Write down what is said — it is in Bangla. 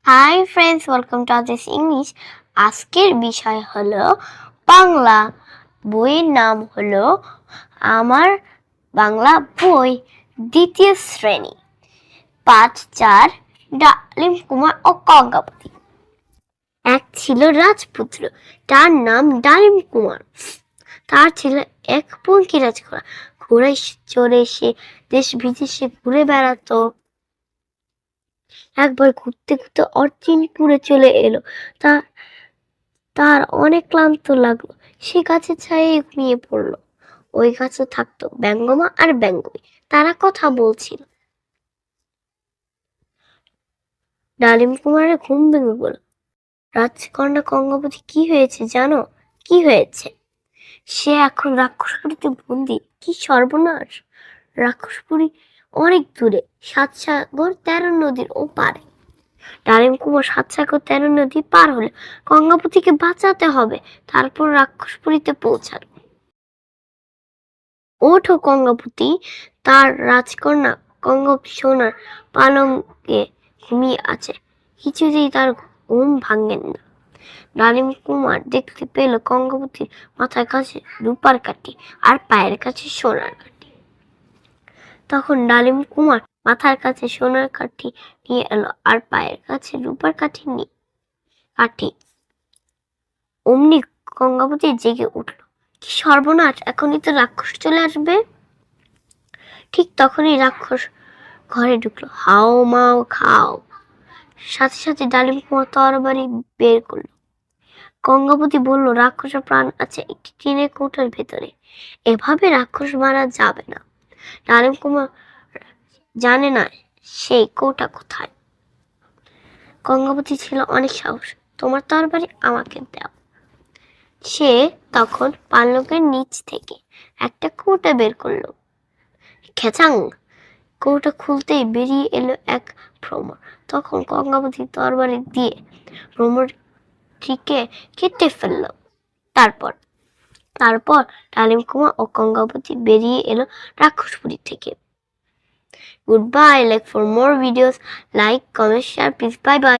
Hi friends, welcome to this English. আজকের বিষয় হলো বাংলা। বইয়ের নাম হলো আমার বাংলা বই, দ্বিতীয় শ্রেণী, পাঠ 4, ডালিম কুমার ও কঙ্কাবতী। এক ছিল রাজপুত্র, তার নাম ডালিম কুমার। তার ছিল এক পঙ্কিরাজ ঘোড়া। ঘোড়ায় চড়ে সে দেশ বিদেশে ঘুরে বেড়াতো। একবার ঘুরতে ঘুরতে অচিনপুরে চলে এলো। তার অনেক ক্লান্ত লাগলো। সে গাছের ছায়ায় ঘুমিয়ে পড়লো। ওই গাছে থাকতো ব্যঙ্গমা আর ব্যঙ্গবী। তারা কথা বলছিল। ডালিম কুমারের ঘুম ভেঙে গেল। রাজকন্যা কঙ্কাবতী, কি হয়েছে জানো? কি হয়েছে? সে এখন রাক্ষসপুরীতে বন্দি। কি সর্বনাশ! রাক্ষসপুরী অনেক দূরে, 7 সাগর 13 নদীর ওপারে। ডালিম কুমার 7 সাগর 13 নদী পার হলে কঙ্কাবতীকে বাঁচাতে হবে, তারপর রাক্ষসপুরীতে পৌঁছাবে। ওঠো কঙ্কাবতী! তার রাজকন্যা কঙ্কাবতী সোনার পালঙ্কে ঘুমিয়ে আছে। কিছুতেই তার ঘুম ভাঙেন না। ডালিম কুমার দেখতে পেল কঙ্কাবতীর মাথার কাছে রূপার কাঠি আর পায়ের কাছে সোনার কাঠি। তখন ডালিম কুমার মাথার কাছে সোনার কাঠি নিয়ে এলো আর পায়ের কাছে রূপার কাঠি অমনি কঙ্কাবতী জেগে উঠল। কি সর্বনাশ! এখনই তো রাক্ষস চলে আসবে। ঠিক তখনই রাক্ষস ঘরে ঢুকলো। হাও মাও খাও! সাথে সাথে ডালিম কুমার তরবারি বের করলো। কঙ্কাবতী বলল, রাক্ষসের প্রাণ আছে একটি টিনের কৌটার ভেতরে। এভাবে রাক্ষস মারা যাবে না। ডালিম কুমার জানে না সেই কৌটা কোথায়। কঙ্কাবতী ছিল অনেক সাহস। তোমার তরবারি আমাকে দাও। সে তখন পালকের নিচ থেকে একটা কৌটা বের করলো। খেচাং! কৌটা খুলতেই বেরিয়ে এলো এক ভ্রমর। তখন কঙ্কাবতী তরবারি দিয়ে ভ্রমরটিকে কেটে ফেললো। তারপর ডালিম কুমার ও কঙ্কাবতী বেরিয়ে এলো রাক্ষসপুরী থেকে। Goodbye. Like for more videos, like, comment, share, please. Bye bye.